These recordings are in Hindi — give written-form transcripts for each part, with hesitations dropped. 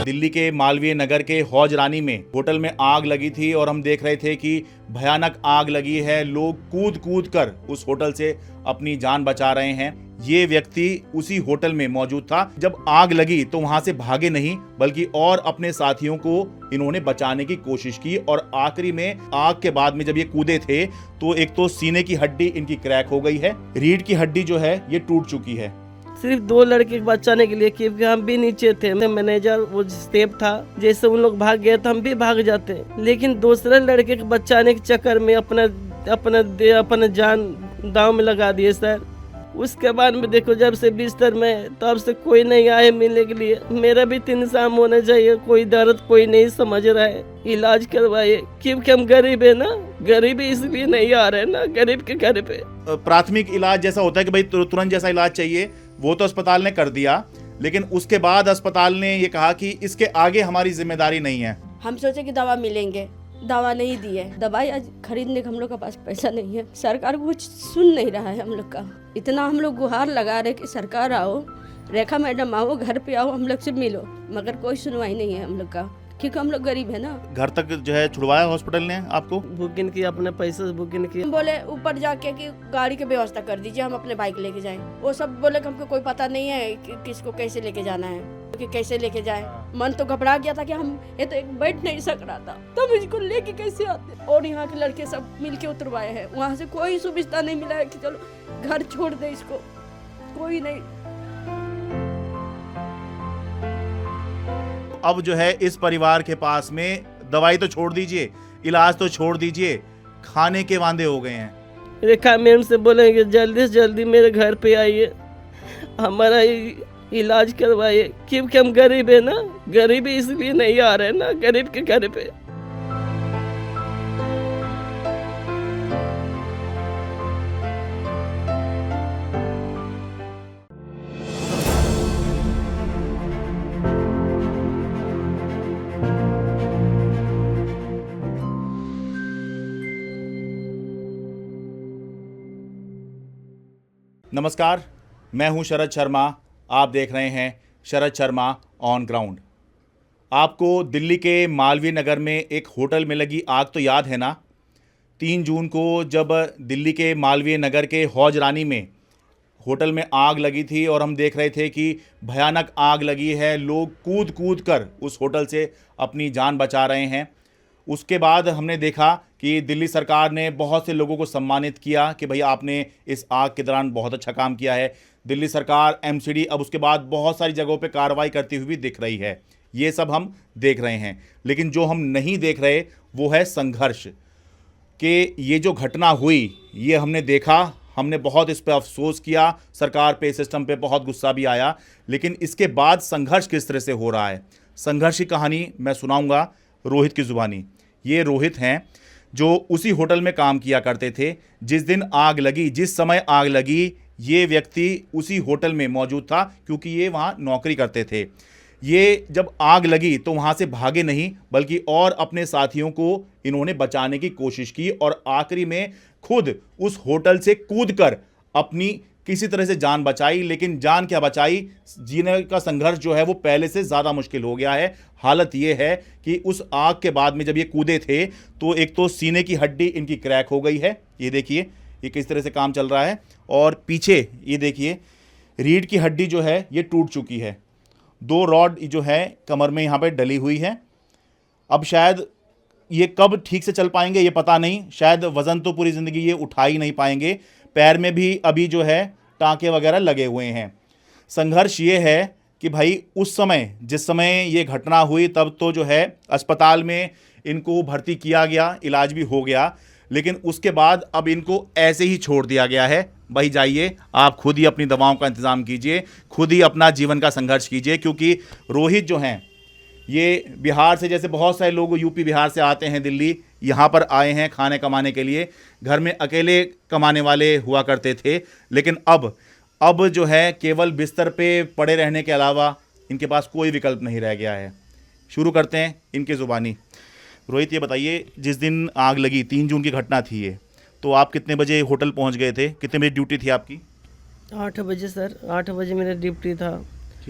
दिल्ली के मालवीय नगर के हौज रानी में होटल में आग लगी थी और हम देख रहे थे कि भयानक आग लगी है। लोग कूद कूद कर उस होटल से अपनी जान बचा रहे हैं। ये व्यक्ति उसी होटल में मौजूद था। जब आग लगी तो वहां से भागे नहीं बल्कि और अपने साथियों को इन्होंने बचाने की कोशिश की और आखिरी में आग के बाद में जब ये कूदे थे तो एक तो सीने की हड्डी इनकी क्रैक हो गई है, रीढ़ की हड्डी जो है ये टूट चुकी है। सिर्फ 2 लड़के को बचाने के लिए, क्योंकि हम भी नीचे थे। मैनेजर वो स्टेप था, जैसे उन लोग भाग गए तो हम भी भाग जाते, लेकिन दूसरे लड़के को बचाने के चक्कर में अपना जान दांव में लगा दिए सर। उसके बाद में देखो, जब से बिस्तर में तब से कोई नहीं आए मिलने के लिए। मेरा भी 3 शाम होना चाहिए, कोई दर्द कोई नहीं समझ रहा है। इलाज करवाइए, क्योंकि हम गरीब है ना, गरीब इसलिए नहीं आ रहे ना, गरीब के घर पे। प्राथमिक इलाज जैसा होता है कि भाई तुरंत जैसा इलाज चाहिए, वो तो अस्पताल ने कर दिया, लेकिन उसके बाद अस्पताल ने ये कहा कि इसके आगे हमारी जिम्मेदारी नहीं है। हम सोचे कि दवा मिलेंगे, दवा नहीं दी है। दवाई आज खरीदने का हम लोग के पास पैसा नहीं है। सरकार कुछ सुन नहीं रहा है हम लोग का। इतना हम लोग गुहार लगा रहे कि सरकार आओ, रेखा मैडम आओ, घर पे आओ, हम लोग से मिलो, मगर कोई सुनवाई नहीं है हम लोग का, क्योंकि हम लोग गरीब है ना। घर तक जो है छुड़वाया हॉस्पिटल ने आपको? बुकिंग किया, अपने पैसे से बुकिंग किया। बोले ऊपर जाके कि गाड़ी की व्यवस्था कर दीजिए, हम अपने बाइक लेके जाएं। वो सब बोले कि हमको कोई पता नहीं है कि किसको कैसे लेके जाना है, कि कैसे लेके जाए। मन तो घबरा गया था कि हम ये तो एक बैठ नहीं सक रहा था, तो मुझको लेके कैसे आते। और यहाँ के लड़के सब मिलके उतरवाए हैं। वहाँ से कोई सुविधा नहीं मिला है कि चलो घर छोड़ दे इसको, कोई नहीं। अब जो है इस परिवार के पास में दवाई तो छोड़ दीजिए, इलाज तो छोड़ दीजिए, खाने के वांदे हो गए हैं। रेखा मैम से बोलेंगे जल्दी से जल्दी मेरे घर पे आइए, हमारा इलाज करवाइए, क्योंकि हम गरीब है ना, गरीब इसलिए नहीं आ रहे ना, गरीब के घर पे। नमस्कार, मैं हूं शरद शर्मा। आप देख रहे हैं शरद शर्मा ऑन ग्राउंड। आपको दिल्ली के मालवीय नगर में एक होटल में लगी आग तो याद है ना? 3 जून को जब दिल्ली के मालवीय नगर के हौज रानी में होटल में आग लगी थी और हम देख रहे थे कि भयानक आग लगी है। लोग कूद कूद कर उस होटल से अपनी जान बचा रहे हैं। उसके बाद हमने देखा कि दिल्ली सरकार ने बहुत से लोगों को सम्मानित किया कि भाई आपने इस आग के दौरान बहुत अच्छा काम किया है। दिल्ली सरकार, एमसीडी अब उसके बाद बहुत सारी जगहों पे कार्रवाई करती हुई भी दिख रही है। ये सब हम देख रहे हैं, लेकिन जो हम नहीं देख रहे वो है संघर्ष। कि ये जो घटना हुई ये हमने देखा, हमने बहुत इस पर अफसोस किया, सरकार पे, सिस्टम पे बहुत गुस्सा भी आया, लेकिन इसके बाद संघर्ष किस तरह से हो रहा है, संघर्ष की कहानी मैं सुनाऊंगा रोहित की ज़ुबानी। ये रोहित हैं जो उसी होटल में काम किया करते थे। जिस दिन आग लगी, जिस समय आग लगी, ये व्यक्ति उसी होटल में मौजूद था क्योंकि ये वहाँ नौकरी करते थे। ये जब आग लगी तो वहाँ से भागे नहीं बल्कि और अपने साथियों को इन्होंने बचाने की कोशिश की और आखिरी में खुद उस होटल से कूदकर अपनी किसी तरह से जान बचाई। लेकिन जान क्या बचाई, जीने का संघर्ष जो है वो पहले से ज़्यादा मुश्किल हो गया है। हालत ये है कि उस आग के बाद में जब ये कूदे थे तो एक तो सीने की हड्डी इनकी क्रैक हो गई है, ये देखिए ये किस तरह से काम चल रहा है, और पीछे ये देखिए रीढ़ की हड्डी जो है ये टूट चुकी है। 2 रॉड जो है कमर में यहाँ पे डली हुई है। अब शायद ये कब ठीक से चल पाएंगे ये पता नहीं, शायद वज़न तो पूरी ज़िंदगी ये उठा ही नहीं पाएंगे। पैर में भी अभी जो है टाँके वगैरह लगे हुए हैं। संघर्ष ये है कि भाई उस समय, जिस समय ये घटना हुई तब तो जो है अस्पताल में इनको भर्ती किया गया, इलाज भी हो गया, लेकिन उसके बाद अब इनको ऐसे ही छोड़ दिया गया है। भाई जाइए, आप खुद ही अपनी दवाओं का इंतज़ाम कीजिए, खुद ही अपना जीवन का संघर्ष कीजिए। क्योंकि रोहित जो हैं ये बिहार से, जैसे बहुत सारे लोग यूपी बिहार से आते हैं दिल्ली, यहाँ पर आए हैं खाने कमाने के लिए। घर में अकेले कमाने वाले हुआ करते थे, लेकिन अब जो है केवल बिस्तर पे पड़े रहने के अलावा इनके पास कोई विकल्प नहीं रह गया है। शुरू करते हैं इनकी ज़ुबानी। रोहित, ये बताइए, जिस दिन आग लगी, 3 जून की घटना थी ये, तो आप कितने बजे होटल पहुंच गए थे? कितने बजे ड्यूटी थी आपकी? 8 बजे सर, 8 बजे मेरा ड्यूटी था।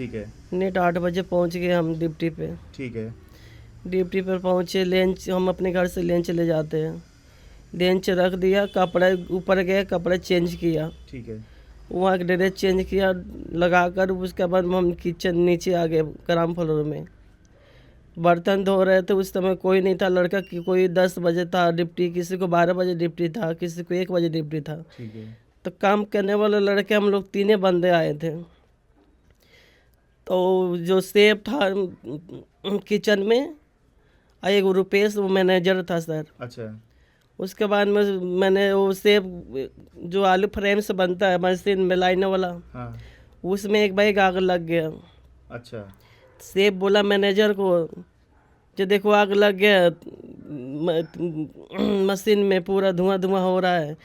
ठीक है। नेट 8 बजे पहुंच गए हम ड्यूटी पे। ठीक है। ड्यूटी पर पहुंचे, लेंच हम अपने घर से लेंच ले जाते हैं। लेंच रख दिया, कपड़े ऊपर गए, कपड़े चेंज किया, ठीक है। वहाँ के ड्रेस चेंज किया लगाकर। उसके बाद हम किचन नीचे आ गए ग्राउंड फ्लोर में। बर्तन धो रहे थे, उस समय कोई नहीं था लड़का कि कोई 10 बजे था ड्यूटी, किसी को 12 बजे ड्यूटी था, किसी को 1 बजे ड्यूटी था। ठीक है। तो काम करने वाले लड़के हम लोग 3 बंदे आए थे। तो जो सेफ था किचन में, एक रुपेश वो मैनेजर था सर। अच्छा। उसके बाद में मैंने वो सेफ जो आलू फ्रेम से बनता है मशीन में लाइने वाला, हाँ। उसमें एक बैग आग लग गया। अच्छा। सेफ बोला मैनेजर को जो देखो आग लग गया, मशीन में पूरा धुआं धुआं हो रहा है।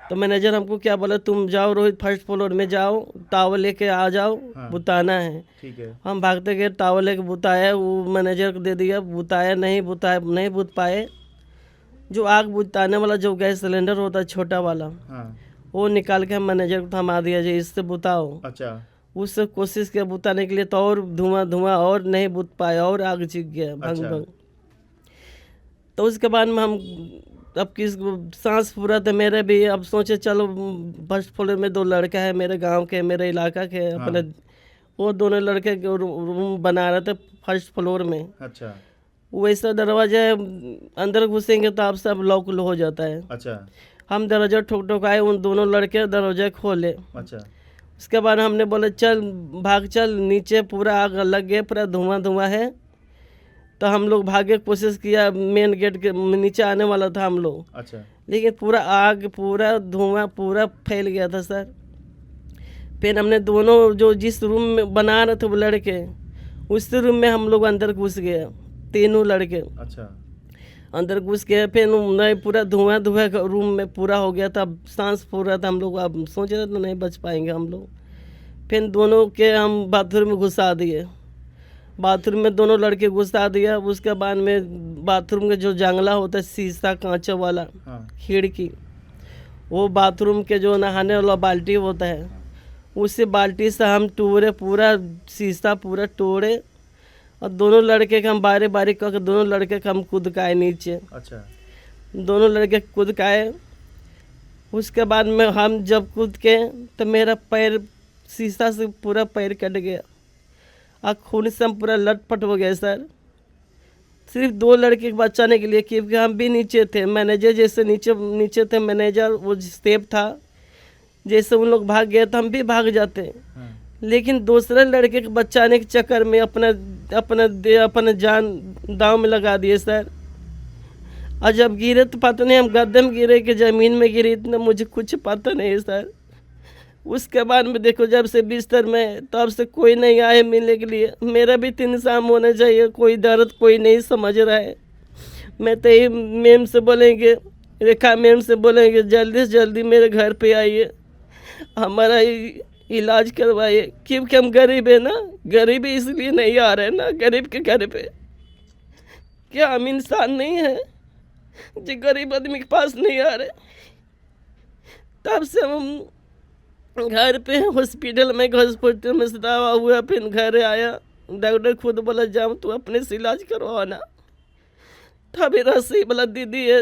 तो मैनेजर हमको क्या बोला, तुम जाओ रोहित फर्स्ट फ्लोर में जाओ, टावल लेके आ जाओ, हाँ। बुताना है। ठीक है। हम भागते गए, टावल लेके बुताया, वो मैनेजर को दे दिया, बुताया नहीं बुत पाए। जो आग बुताने वाला जो गैस सिलेंडर होता है छोटा वाला, हाँ। वो निकाल के हम मैनेजर को थमा दिया जी इससे बुताओ। अच्छा। उससे कोशिश किया बुताने के लिए, तो और धुआं और नहीं बुत पाया और आग चिक गया भंग अच्छा। भंग। तो उसके बाद में हम अब किस सांस पूरा था मेरे भी। अब सोचे चलो फर्स्ट फ्लोर में 2 लड़का है मेरे गांव के, मेरे इलाका के अपने, वो दोनों लड़के रूम बना रहे थे फर्स्ट फ्लोर में। अच्छा। वैसा दरवाजा अंदर घुसेंगे तो आप सब लॉक हो जाता है। अच्छा। हम दरवाजा ठोक ठोक आए, उन दोनों लड़के दरवाजा खोले। अच्छा। उसके बाद हमने बोले चल भाग चल, नीचे पूरा आग लग गया, पूरा धुआं धुआं है। तो हम लोग भागे कोशिश किया, मेन गेट के नीचे आने वाला था हम लोग। अच्छा। लेकिन पूरा आग पूरा धुआं पूरा फैल गया था सर। फिर हमने दोनों जो जिस रूम में बना रहे थे वो लड़के, उस रूम में हम लोग अंदर घुस गए, तीनों लड़के अच्छा। अंदर घुस गए। फिर नहीं पूरा धुआं धुआं रूम में पूरा हो गया था, सांस फूल रहा था। हम लोग अब सोच रहे थे नहीं बच पाएंगे हम लोग। फिर दोनों के हम बाथरूम में घुसा दिए, बाथरूम में दोनों लड़के घुसा दिया। उसके बाद में बाथरूम का जो जंगला होता है शीशा कांच वाला, हाँ। खिड़की, वो बाथरूम के जो नहाने वाला बाल्टी होता है, उसी बाल्टी से हम टूरे, पूरा शीशा पूरा तोड़े। और दोनों लड़के के हम बारी बारी करके दोनों लड़के के हम कूदकाए नीचे। अच्छा। दोनों लड़के कूदकाए। उसके बाद में हम जब कूद के तो मेरा पैर शीशा से पूरा पैर कट गया और खून से हम पूरा लटपट हो गए सर। सिर्फ 2 लड़के को बचाने के लिए, क्योंकि हम भी नीचे थे। मैनेजर जैसे नीचे थे मैनेजर, वो सेफ था। जैसे उन लोग भाग गए तो हम भी भाग जाते। हाँ। लेकिन दूसरे लड़के को बचाने के चक्कर में अपना जान दांव में लगा दिए सर। और जब गिरे तो पता नहीं हम गद्दे में गिरे कि ज़मीन में गिरे, इतना मुझे कुछ पता नहीं सर। उसके बाद में देखो जब से बिस्तर में, तब से कोई नहीं आए मिलने के लिए। मेरा भी 3 शाम होना चाहिए, कोई दर्द कोई नहीं समझ रहा है। मैं तो यही मैम से बोलेंगे, रेखा मैम से बोलेंगे जल्दी से जल्दी मेरे घर पे आइए, हमारा इलाज करवाइए। क्योंकि हम गरीब है ना, गरीब इसलिए नहीं आ रहे ना, गरीब के घर पे। क्या हम इंसान नहीं है जो गरीब आदमी के पास नहीं आ रहे? तब से हम घर पे हॉस्पिटल में से दवा हुआ, फिर घर आया। डॉक्टर खुद बोला जाओ तू अपने से इलाज करवाना। तभी रसी बोला दीदी है,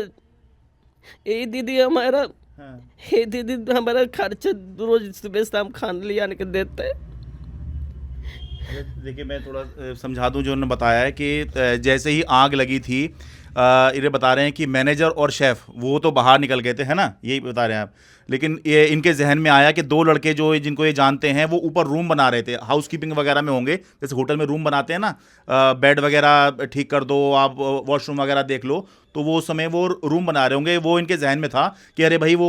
यही दीदी हमारा, हाँ। ये दीदी हमारा खर्चा रोज सुबह शाम खाने ले आने के देते हैं। देखिए मैं थोड़ा समझा दूं। जो उन्होंने बताया है कि जैसे ही आग लगी थी, ये बता रहे हैं कि मैनेजर और शेफ वो तो बाहर निकल गए थे, है ना, यही बता रहे हैं आप। लेकिन ये इनके जहन में आया कि 2 लड़के जो जिनको ये जानते हैं वो ऊपर रूम बना रहे थे, हाउसकीपिंग वगैरह में होंगे, जैसे होटल में रूम बनाते हैं ना, बेड वगैरह ठीक कर दो आप, वॉशरूम वगैरह देख लो, तो वो उस समय वो रूम बना रहे होंगे। वो इनके जहन में था कि अरे भाई वो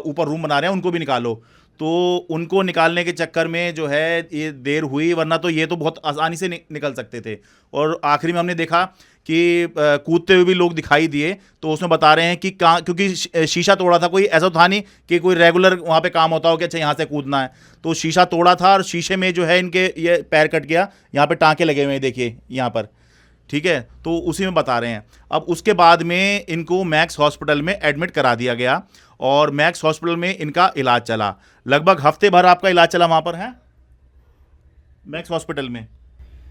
ऊपर रूम बना रहे हैं, उनको भी निकालो। तो उनको निकालने के चक्कर में जो है ये देर हुई, वरना तो ये तो बहुत आसानी से निकल सकते थे। और आखिरी में हमने देखा कि कूदते हुए भी लोग दिखाई दिए। तो उसमें बता रहे हैं कि क्योंकि शीशा तोड़ा था, कोई ऐसा था नहीं कि कोई रेगुलर वहाँ पे काम होता हो कि अच्छा यहाँ से कूदना है। तो शीशा तोड़ा था और शीशे में जो है इनके ये पैर कट गया, यहाँ पे टाँके लगे हुए हैं देखिए यहाँ पर, ठीक है। तो उसी में बता रहे हैं। अब उसके बाद में इनको मैक्स हॉस्पिटल में एडमिट करा दिया गया और मैक्स हॉस्पिटल में इनका इलाज चला। लगभग हफ्ते भर आपका इलाज चला वहाँ पर, है? मैक्स हॉस्पिटल में।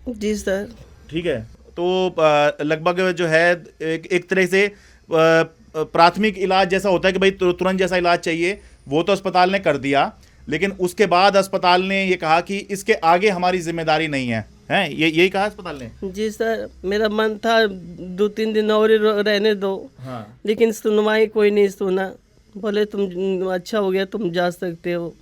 जी सर। ठीक है, तो लगभग जो है एक तरह से प्राथमिक इलाज जैसा होता है कि भाई तुरंत जैसा इलाज चाहिए वो तो अस्पताल ने कर दिया, लेकिन उसके बाद अस्पताल ने ये कहा कि इसके आगे हमारी जिम्मेदारी नहीं है, हैं ये यही कहा अस्पताल ने। जी सर, मेरा मन था 2-3 दिन और ही रहने दो, हाँ। लेकिन सुनवाई कोई नहीं सुना। बोले तुम अच्छा हो गया, तुम जा सकते हो।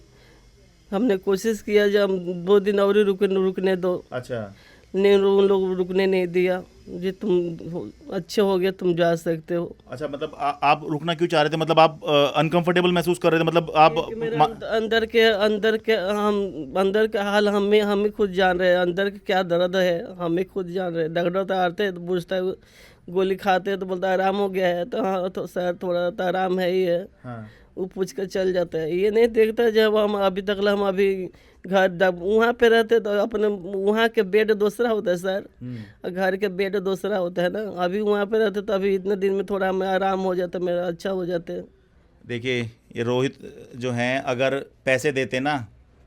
हमने कोशिश किया जब 2 दिन और ही रुकने दो, अच्छा। नहीं उन लोग रुकने नहीं दिया। जी तुम अच्छे हो गए, तुम जा सकते हो। अच्छा, मतलब आप रुकना क्यों चाह रहे थे? मतलब आप अनकंफर्टेबल महसूस कर रहे थे? मतलब आप क्योंकि मेरा अंदर के हाल हमें खुद जान रहे हैं, अंदर के क्या दर्द है हमें खुद जान रहे हैं। डॉक्टर तो आते हैं तो पूछता है, गोली खाते हैं तो बोलता है आराम हो गया है, तो हाँ तो सर थोड़ा तो आराम है ही है। हाँ। वो पूछ कर चल जाता है, ये नहीं देखता जब हम अभी तक हम अभी घर वहाँ पे रहते तो अपने वहाँ के बेड दूसरा होता है सर, और घर के बेड दूसरा होता है ना। अभी वहाँ पे रहते तो अभी इतने दिन में थोड़ा हमें आराम हो जाता, मेरा अच्छा हो जाते। देखिए ये रोहित जो हैं, अगर पैसे देते ना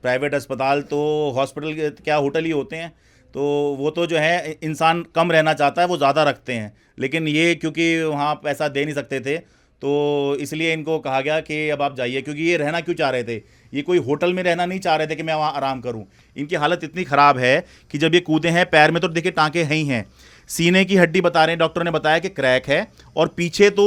प्राइवेट अस्पताल, तो हॉस्पिटल क्या होटल ही होते हैं, तो वो तो जो है इंसान कम रहना चाहता है वो ज़्यादा रखते हैं, लेकिन ये क्योंकि वहाँ पैसा दे नहीं सकते थे तो इसलिए इनको कहा गया कि अब आप जाइए। क्योंकि ये रहना क्यों चाह रहे थे, ये कोई होटल में रहना नहीं चाह रहे थे कि मैं वहाँ आराम करूँ। इनकी हालत इतनी ख़राब है कि जब ये कूदे हैं, पैर में तो देखिए टाँके हैं ही हैं, सीने की हड्डी बता रहे हैं डॉक्टर ने बताया कि क्रैक है, और पीछे तो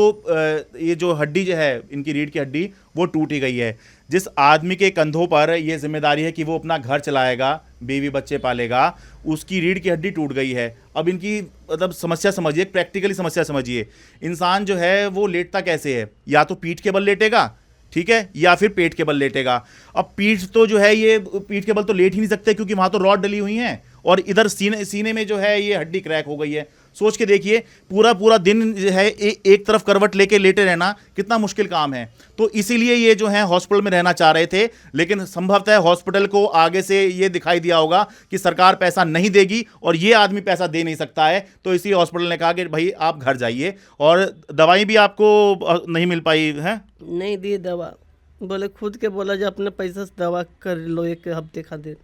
ये जो हड्डी जो है इनकी रीढ़ की हड्डी वो टूट ही गई है। जिस आदमी के कंधों पर ये जिम्मेदारी है कि वो अपना घर चलाएगा, बीवी बच्चे पालेगा, उसकी रीढ़ की हड्डी टूट गई है। अब इनकी मतलब समस्या समझिए, प्रैक्टिकली समस्या समझिए। इंसान जो है वो लेटता कैसे है, या तो पीठ के बल लेटेगा, ठीक है, या फिर पेट के बल लेटेगा। अब पीठ तो जो है ये पीठ के बल तो लेट ही नहीं सकते क्योंकि वहाँ तो रॉड डली हुई हैं, और इधर सीने में जो है ये हड्डी क्रैक हो गई है। सोच के देखिए, पूरा दिन जो है एक तरफ करवट लेके लेटे रहना कितना मुश्किल काम है। तो इसीलिए ये जो है हॉस्पिटल में रहना चाह रहे थे, लेकिन संभवतः हॉस्पिटल को आगे से ये दिखाई दिया होगा कि सरकार पैसा नहीं देगी और ये आदमी पैसा दे नहीं सकता है, तो इसी हॉस्पिटल ने कहा कि भाई आप घर जाइए। और दवाई भी आपको नहीं मिल पाई है? नहीं दी दवा, बोले खुद के बोला जो अपने पैसे से दवा कर लो 1 हफ्ते खातिर।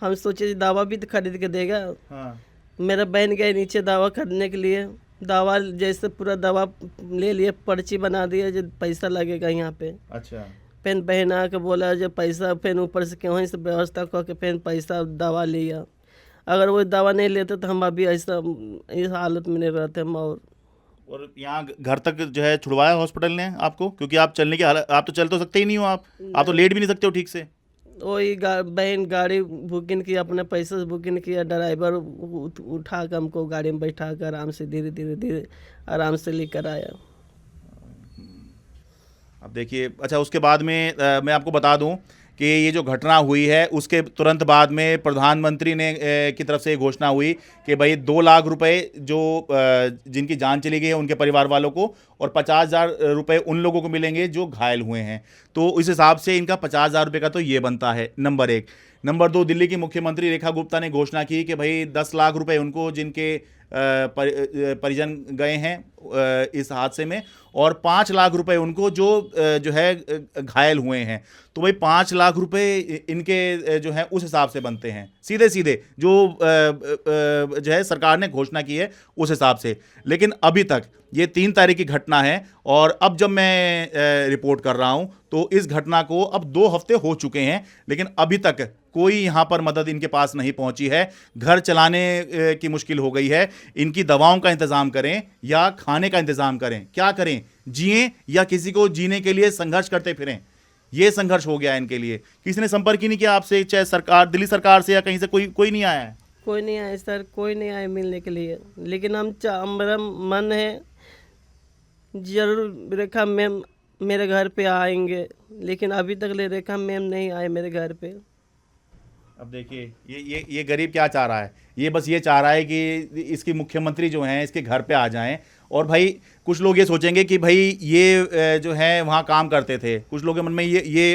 हम सोचे दवा भी तो खरीद के देगा। हाँ। मेरा बहन गए नीचे दवा खरीदने के लिए, दवा जैसे पूरा दवा ले लिए, पर्ची बना दिया जो पैसा लगेगा यहाँ पे। अच्छा। फिर बहन आके बोला जो पैसा, फिर ऊपर से क्यों से व्यवस्था करके फिर पैसा दवा लिया। अगर वो दवा नहीं लेते तो हम अभी ऐसा इस हालत में नहीं रहते हम। और यहाँ घर तक जो है छुड़वाया हॉस्पिटल ने आपको? क्योंकि आप चलने की हालत, आप तो चल तो सकते ही नहीं हो, आप तो लेट भी नहीं सकते हो ठीक से। वही बहन गाड़ी बुकिंग किया, अपने पैसे से बुकिंग किया, ड्राइवर उठा कर हमको गाड़ी में बैठा कर आराम से धीरे आराम से लेकर आया। अब देखिए, अच्छा उसके बाद में मैं आपको बता दूं कि ये जो घटना हुई है उसके तुरंत बाद में प्रधानमंत्री ने की तरफ से घोषणा हुई कि भाई 2 लाख रुपए जो जिनकी जान चली गई है उनके परिवार वालों को, और 50,000 रुपये उन लोगों को मिलेंगे जो घायल हुए हैं। तो इस हिसाब से इनका 50,000 रुपये का तो ये बनता है, नंबर 1। नंबर 2, दिल्ली की मुख्यमंत्री रेखा गुप्ता ने घोषणा की कि भाई 10 लाख रुपए उनको जिनके परिजन गए हैं इस हादसे में, और 5 लाख रुपए उनको जो है घायल हुए हैं। तो भाई 5 लाख रुपए इनके जो है उस हिसाब से बनते हैं, सीधे सीधे जो है सरकार ने घोषणा की है उस हिसाब से। लेकिन अभी तक ये 3 तारीख की घटना है, और अब जब मैं रिपोर्ट कर रहा हूं तो इस घटना को अब 2 हफ्ते हो चुके हैं, लेकिन अभी तक कोई यहाँ पर मदद इनके पास नहीं पहुंची है। घर चलाने की मुश्किल हो गई है। इनकी दवाओं का इंतजाम करें या खाने का इंतजाम करें, क्या करें, जिएं या किसी को जीने के लिए संघर्ष करते फिरें, ये संघर्ष हो गया है इनके लिए। किसी ने संपर्क ही नहीं किया आपसे, चाहे सरकार, दिल्ली सरकार से या कहीं से कोई नहीं आया है? कोई नहीं आया सर, कोई नहीं आया मिलने के लिए। लेकिन मेरा मन है जरूर रेखा मैम मेरे घर पे आएंगे, लेकिन अभी तक ले रेखा मैम नहीं आए मेरे घर पे। अब देखिए ये गरीब क्या चाह रहा है, ये बस ये चाह रहा है कि इसकी मुख्यमंत्री जो हैं इसके घर पे आ जाएं। और भाई कुछ लोग ये सोचेंगे कि भाई ये जो है वहाँ काम करते थे, कुछ लोगों के मन में ये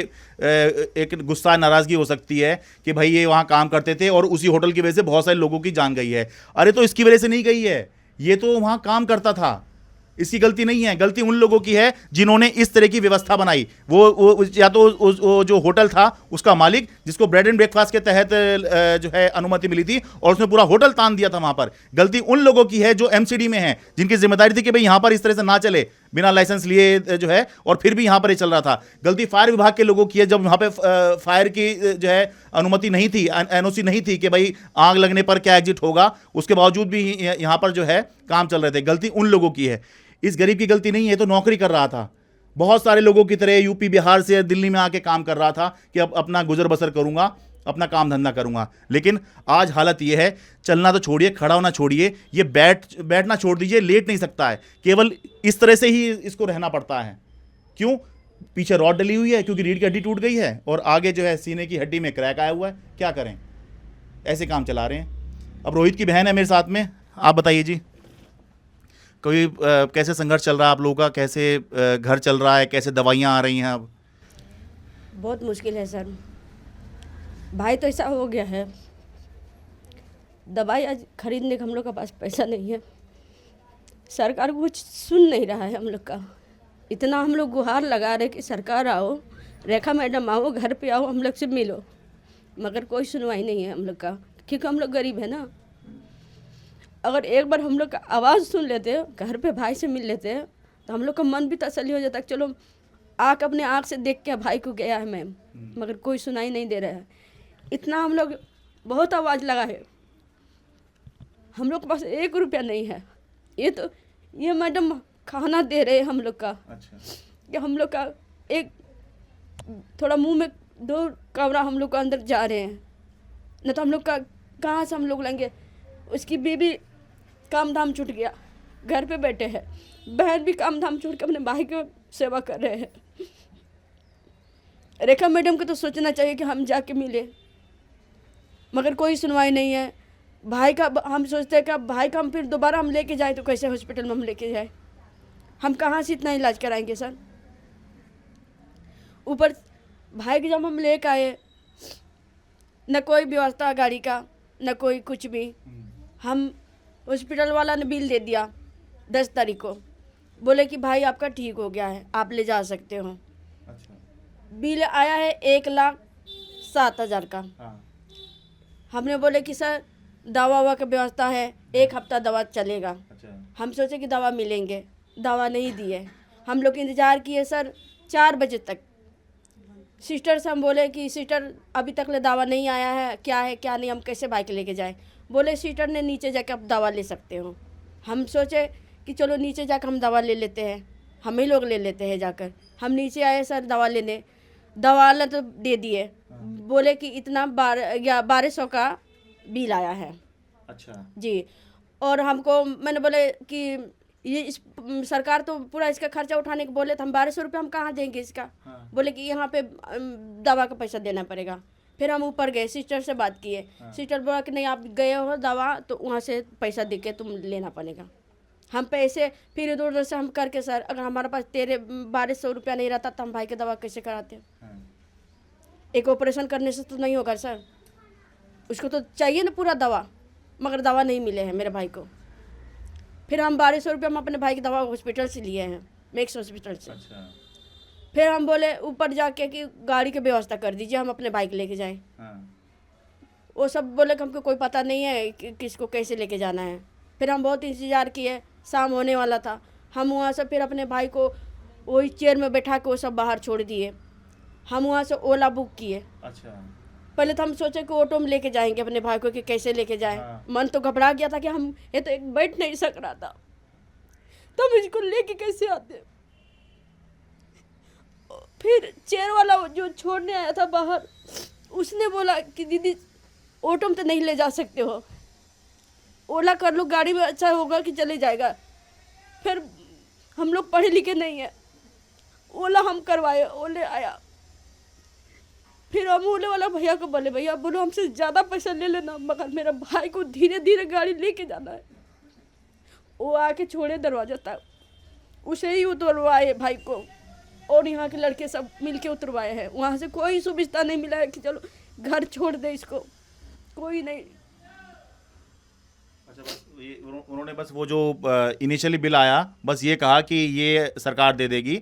एक गुस्सा नाराज़गी हो सकती है कि भाई ये वहाँ काम करते थे और उसी होटल की वजह से बहुत सारे लोगों की जान गई है। अरे तो इसकी वजह से नहीं गई है, ये तो वहाँ काम करता था, इसकी गलती नहीं है, गलती उन लोगों की है जिन्होंने इस तरह की व्यवस्था बनाई। वो या तो वो जो होटल था उसका मालिक, जिसको ब्रेड एंड ब्रेकफास्ट के तहत जो है अनुमति मिली थी, और उसने पूरा होटल तान दिया था वहां पर। गलती उन लोगों की है जो एमसीडी में है, जिनकी जिम्मेदारी थी कि भाई यहां पर इस तरह से ना चले बिना लाइसेंस लिए जो है, और फिर भी यहां पर ये चल रहा था। गलती फायर विभाग के लोगों की है, जब वहां पे फायर की जो है अनुमति नहीं थी, एनओसी नहीं थी कि भाई आग लगने पर क्या एग्जिट होगा, उसके बावजूद भी यहां पर जो है काम चल रहे थे। गलती उन लोगों की है, इस गरीब की गलती नहीं है। तो नौकरी कर रहा था, बहुत सारे लोगों की तरह यूपी बिहार से दिल्ली में आके काम कर रहा था कि अब अपना गुजर बसर करूंगा, अपना काम धंधा करूंगा। लेकिन आज हालत यह है, चलना तो छोड़िए, खड़ा होना छोड़िए, ये बैठना छोड़ दीजिए, लेट नहीं सकता है, केवल इस तरह से ही इसको रहना पड़ता है। क्यों? पीछे रॉड डली हुई है क्योंकि रीढ़ की हड्डी टूट गई है, और आगे जो है सीने की हड्डी में क्रैक आया हुआ है। क्या करें, ऐसे काम चला रहे हैं। अब रोहित की बहन है मेरे साथ में, आप बताइए जी, कोई कैसे संघर्ष चल रहा है आप लोगों का, कैसे घर चल रहा है, कैसे दवाइयाँ आ रही हैं अब? बहुत मुश्किल है सर। भाई तो ऐसा हो गया है, दवाई आज खरीदने का हम लोग के पास पैसा नहीं है। सरकार कुछ सुन नहीं रहा है हम लोग का। इतना हम लोग गुहार लगा रहे कि सरकार आओ, रेखा मैडम आओ, घर पे आओ, हम लोग से मिलो, मगर कोई सुनवाई नहीं है हम लोग का, क्योंकि हम लोग गरीब है ना। अगर एक बार हम लोग का आवाज़ सुन लेते, घर पे भाई से मिल लेते, तो हम लोग का मन भी तसल्ली हो जाता कि चलो आँख अपने आँख से देख के भाई को गया है मैम, मगर कोई सुनाई नहीं दे रहा है। इतना हम लोग बहुत आवाज़ लगा है, हम लोग के पास 1 रुपया नहीं है। ये मैडम खाना दे रहे हैं हम लोग का। अच्छा। कि हम लोग का एक थोड़ा मुंह में 2 कमरा हम लोग का अंदर जा रहे हैं, न तो हम लोग का कहाँ से हम लोग लेंगे। उसकी बीवी काम धाम छूट गया, घर पे बैठे हैं, बहन भी काम धाम छूट के अपने भाई की सेवा कर रहे हैं। रेखा मैडम को तो सोचना चाहिए कि हम जाके मिले, मगर कोई सुनवाई नहीं है। भाई का हम सोचते हैं कि अब भाई का हम फिर दोबारा हम लेके जाए तो कैसे हॉस्पिटल में हम लेके जाए, हम कहाँ से इतना इलाज कराएंगे सर। ऊपर भाई के जब हम लेके आए, न कोई व्यवस्था गाड़ी का, न कोई कुछ भी। हम हॉस्पिटल वाला ने बिल दे दिया 10 तारीख को, बोले कि भाई आपका ठीक हो गया है, आप ले जा सकते हो। अच्छा। बिल आया है 1,07,000 का। हाँ। हमने बोले कि सर दवा ववा की व्यवस्था है, 1 हफ्ता दवा चलेगा। अच्छा। हम सोचे कि दवा मिलेंगे, दवा नहीं दिए। हम लोग इंतज़ार किए सर 4 बजे तक। सिस्टर से हम बोले कि सिस्टर अभी तक ले दवा नहीं आया है क्या नहीं, हम कैसे बाइक लेके जाएं। बोले सिस्टर ने नीचे जाकर आप दवा ले सकते हो। हम सोचे कि चलो नीचे जाकर हम दवा ले लेते हैं, हम ही लोग ले लेते हैं जाकर। हम नीचे आए सर दवा लेने, दवा वाला तो दे दिए, बोले कि इतना 1200 का बिल आया है। अच्छा जी। और हमको मैंने बोले कि ये सरकार तो पूरा इसका खर्चा उठाने को बोले, तो हम 1200 रुपये हम कहाँ देंगे इसका। हाँ। बोले कि यहाँ पे दवा का पैसा देना पड़ेगा। फिर हम ऊपर गए, सिस्टर से बात किए। हाँ। सिस्टर बोला कि नहीं आप गए हो दवा तो वहाँ से पैसा दे के तुम लेना पड़ेगा। हम पैसे फिर इधर उधर से हम करके सर, अगर हमारे पास 1200 रुपया नहीं रहता तो हम भाई के दवा कैसे कराते। हाँ। एक ऑपरेशन करने से तो नहीं होगा सर, उसको तो चाहिए ना पूरा दवा, मगर दवा नहीं मिले हैं मेरे भाई को। फिर हम 1200 रुपये हम अपने भाई की दवा हॉस्पिटल से लिए हैं, मैक्स हॉस्पिटल से। अच्छा। फिर हम बोले ऊपर जाके कि गाड़ी की व्यवस्था कर दीजिए, हम अपने बाइक लेके जाएं। हाँ। वो सब बोले कि हमको कोई पता नहीं है कि किसको कैसे लेके जाना है। फिर हम बहुत इंतज़ार किए, शाम होने वाला था। हम वहाँ से फिर अपने भाई को वही चेयर में बैठा के वो सब बाहर छोड़ दिए। हम वहाँ से ओला बुक किए। अच्छा। पहले तो हम सोचे कि ऑटो में लेके जाएंगे अपने भाई को कि कैसे लेके जाएं। हाँ। मन तो घबरा गया था कि हम ये तो एक बैठ नहीं सक रहा था, तो हम इसको लेके कैसे आते। फिर चेयर वाला जो छोड़ने आया था बाहर, उसने बोला कि दीदी ऑटो में तो नहीं ले जा सकते हो, ओला कर लो, गाड़ी में अच्छा होगा कि चले जाएगा। फिर हम लोग पढ़े लिखे नहीं हैं, ओला हम करवाए, ओले आया। फिर हम ओले वाला भैया को बोले भैया बोलो हमसे ज़्यादा पैसा ले लेना, मगर मेरा भाई को धीरे धीरे गाड़ी लेके जाना है। वो आके छोड़े दरवाजा तक, उसे ही उतरवाए भाई को, और यहाँ के लड़के सब मिलके उतरवाए हैं। वहाँ से कोई सुविधा नहीं मिला है कि चलो घर छोड़ दे इसको, कोई नहीं। अच्छा, बस उन्होंने बस वो जो इनिशियली बिल आया बस ये कहा कि ये सरकार दे देगी,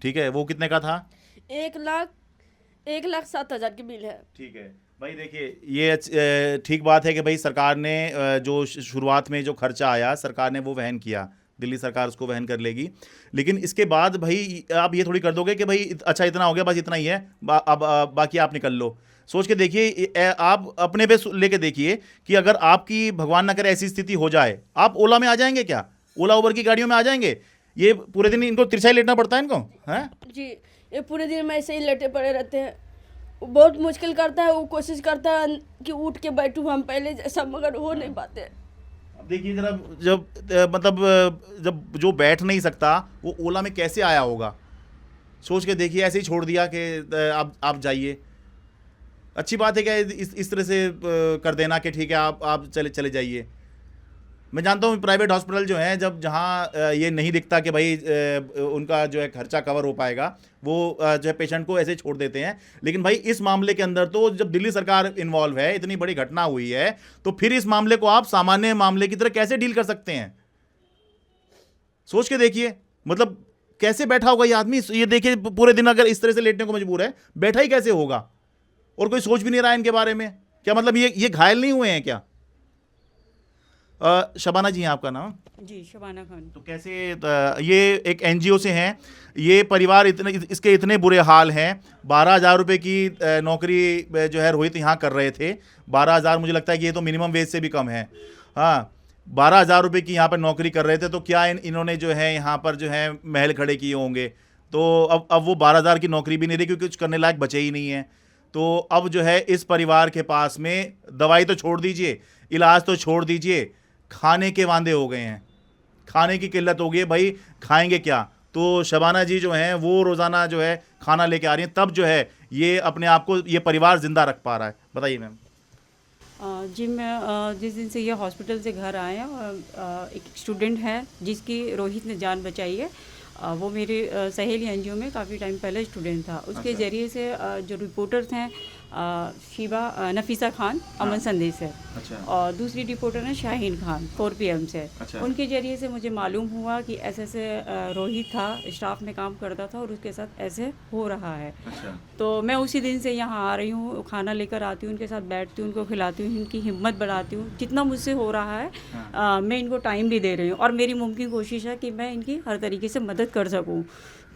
ठीक है। वो कितने का था? 1,07,000 की बिल है। ठीक है भाई, देखिए ये ठीक बात है कि भाई सरकार ने जो शुरुआत में जो खर्चा आया सरकार ने वो वहन किया, दिल्ली सरकार उसको वहन कर लेगी। लेकिन इसके बाद भाई आप ये थोड़ी कर दोगे कि भाई अच्छा इतना हो गया बस इतना ही है, अब बाकी आप निकल लो। सोच के देखिए, आप अपने पे लेके देखिए कि अगर आपकी भगवान ना करे ऐसी स्थिति हो जाए, आप ओला में आ जाएंगे क्या? ओला उबर की गाड़ियों में आ जाएंगे? ये पूरे दिन इनको तिरछाई लेटना पड़ता है इनको, हैं? जी, ये पूरे दिन में ऐसे ही लेटे पड़े रहते हैं। वो बहुत मुश्किल करता है, वो कोशिश करता है कि उठ के बैठूं हम पहले जैसा, मगर हो नहीं पाते। अब देखिए जरा, जब मतलब जब जो बैठ नहीं सकता वो ओला में कैसे आया होगा, सोच के देखिए। ऐसे ही छोड़ दिया कि आप जाइए। अच्छी बात है क्या इस तरह से कर देना कि ठीक है आप चले जाइए। मैं जानता हूँ प्राइवेट हॉस्पिटल जो हैं जहाँ ये नहीं दिखता कि भाई उनका जो है खर्चा कवर हो पाएगा, वो जो है पेशेंट को ऐसे छोड़ देते हैं। लेकिन भाई इस मामले के अंदर तो जब दिल्ली सरकार इन्वॉल्व है, इतनी बड़ी घटना हुई है, तो फिर इस मामले को आप सामान्य मामले की तरह कैसे डील कर सकते हैं? सोच के देखिए, मतलब कैसे बैठा होगा ये आदमी। ये देखिए पूरे दिन अगर इस तरह से लेटने को मजबूर है, बैठा ही कैसे होगा? और कोई सोच भी नहीं रहा है इनके बारे में। क्या मतलब ये घायल नहीं हुए हैं क्या? शबाना जी हैं आपका नाम? जी, शबाना खान। तो कैसे ये एक एनजीओ से हैं, ये परिवार इसके इतने बुरे हाल हैं। 12,000 रुपये की नौकरी जो है रोहित यहाँ कर रहे थे। 12,000 मुझे लगता है कि ये तो मिनिमम वेज से भी कम है। हाँ, 12,000 रुपये की यहाँ पर नौकरी कर रहे थे, तो क्या इन्होंने जो है यहाँ पर जो है महल खड़े किए होंगे। तो अब वो 12,000 की नौकरी भी नहीं रही क्योंकि कुछ करने लायक बचे ही नहीं है। तो अब जो है इस परिवार के पास में दवाई तो छोड़ दीजिए, इलाज तो छोड़ दीजिए, खाने के वांदे हो गए हैं, खाने की किल्लत हो गई है। भाई खाएंगे क्या? तो शबाना जी जो हैं वो रोज़ाना जो है खाना लेके आ रही हैं, तब जो है ये अपने आप को, ये परिवार जिंदा रख पा रहा है। बताइए मैम। जी, मैं जिस दिन से ये हॉस्पिटल से घर आए हैं, एक स्टूडेंट है जिसकी रोहित ने जान बचाई है। वो मेरे सहेली एनजीओ में काफ़ी टाइम पहले स्टूडेंट था। उसके ज़रिए से जो रिपोर्टर्स हैं शीबा नफीसा खान अमन संदेश है, और दूसरी रिपोर्टर है शाहीन खान 4 PM से। उनके ज़रिए से मुझे मालूम हुआ कि ऐसे रोहित था, स्टाफ में काम करता था और उसके साथ ऐसे हो रहा है। तो मैं उसी दिन से यहाँ आ रही हूँ, खाना लेकर आती हूँ, उनके साथ बैठती हूँ, उनको खिलाती हूँ, इनकी हिम्मत बढ़ाती हूँ। जितना मुझसे हो रहा है मैं इनको टाइम भी दे रही हूँ, और मेरी मुमकिन कोशिश है कि मैं इनकी हर तरीके से मदद कर सकूँ।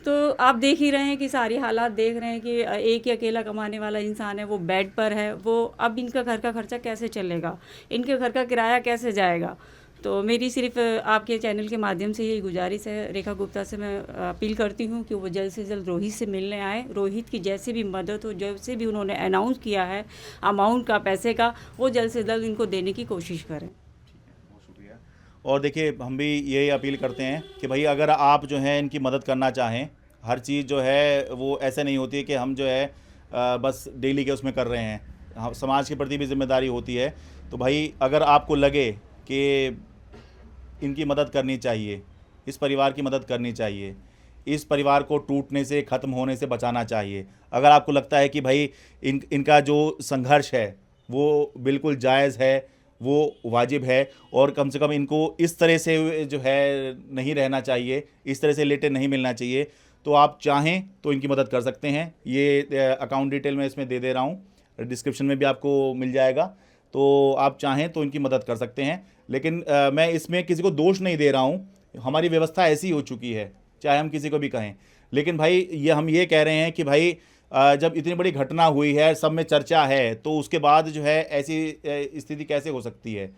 तो आप देख ही रहे हैं कि सारी हालात देख रहे हैं कि एक ही अकेला कमाने वाला इंसान है, वो बेड पर है। वो अब इनका घर का खर्चा कैसे चलेगा, इनके घर का किराया कैसे जाएगा। तो मेरी सिर्फ आपके चैनल के माध्यम से यही गुजारिश है, रेखा गुप्ता से मैं अपील करती हूँ कि वो जल्द से जल्द रोहित से मिलने आए। रोहित की जैसे भी मदद हो, जैसे भी उन्होंने अनाउंस किया है अमाउंट का, पैसे का, वो जल्द से जल्द इनको देने की कोशिश करें। और देखिए हम भी यही अपील करते हैं कि भाई अगर आप जो है इनकी मदद करना चाहें, हर चीज़ जो है वो ऐसे नहीं होती है कि हम जो है बस डेली के उसमें कर रहे हैं, हम समाज के प्रति भी जिम्मेदारी होती है। तो भाई अगर आपको लगे कि इनकी मदद करनी चाहिए, इस परिवार की मदद करनी चाहिए, इस परिवार को टूटने से, ख़त्म होने से बचाना चाहिए, अगर आपको लगता है कि भाई इनका जो संघर्ष है वो बिल्कुल जायज़ है, वो वाजिब है, और कम से कम इनको इस तरह से जो है नहीं रहना चाहिए, इस तरह से लेटे नहीं मिलना चाहिए, तो आप चाहें तो इनकी मदद कर सकते हैं। ये अकाउंट डिटेल मैं इसमें दे रहा हूँ, डिस्क्रिप्शन में भी आपको मिल जाएगा। तो आप चाहें तो इनकी मदद कर सकते हैं। लेकिन मैं इसमें किसी को दोष नहीं दे रहा हूँ, हमारी व्यवस्था ऐसी हो चुकी है, चाहे हम किसी को भी कहें। लेकिन भाई हम ये कह रहे हैं कि भाई जब इतनी बड़ी घटना हुई है, सब में चर्चा है, तो उसके बाद जो है ऐसी स्थिति कैसे हो सकती है?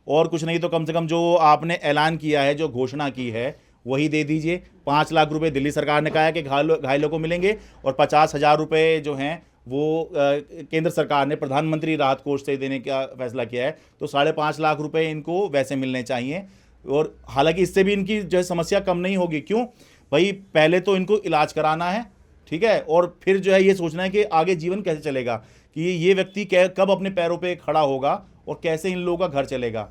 और कुछ नहीं तो कम से कम जो आपने ऐलान किया है, जो घोषणा की है, वही दे दीजिए। 5 लाख रुपए दिल्ली सरकार ने कहा है कि घायलों को मिलेंगे, और 50,000 रुपये जो हैं वो केंद्र सरकार ने प्रधानमंत्री राहत कोष से देने का फैसला किया है। तो 5.5 लाख रुपए इनको वैसे मिलने चाहिए। और हालांकि इससे भी इनकी जो है समस्या कम नहीं होगी। क्यों भाई? पहले तो इनको इलाज कराना है, ठीक है, और फिर जो है ये सोचना है कि आगे जीवन कैसे चलेगा, कि ये व्यक्ति कब अपने पैरों पे खड़ा होगा और कैसे इन लोगों का घर चलेगा।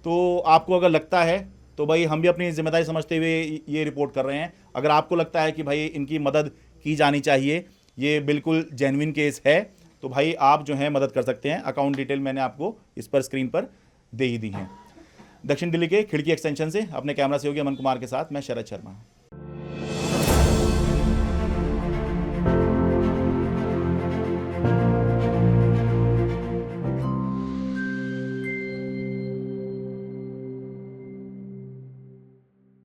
तो आपको अगर लगता है तो भाई हम भी अपनी जिम्मेदारी समझते हुए ये रिपोर्ट कर रहे हैं। अगर आपको लगता है कि भाई इनकी मदद की जानी चाहिए, ये बिल्कुल जेन्युइन केस है, तो भाई आप जो है मदद कर सकते हैं। अकाउंट डिटेल मैंने आपको इस पर स्क्रीन पर दे ही दी हैं। दक्षिण दिल्ली के खिड़की एक्सटेंशन से अपने कैमरा सहयोगी अमन कुमार के साथ मैं शरद शर्मा।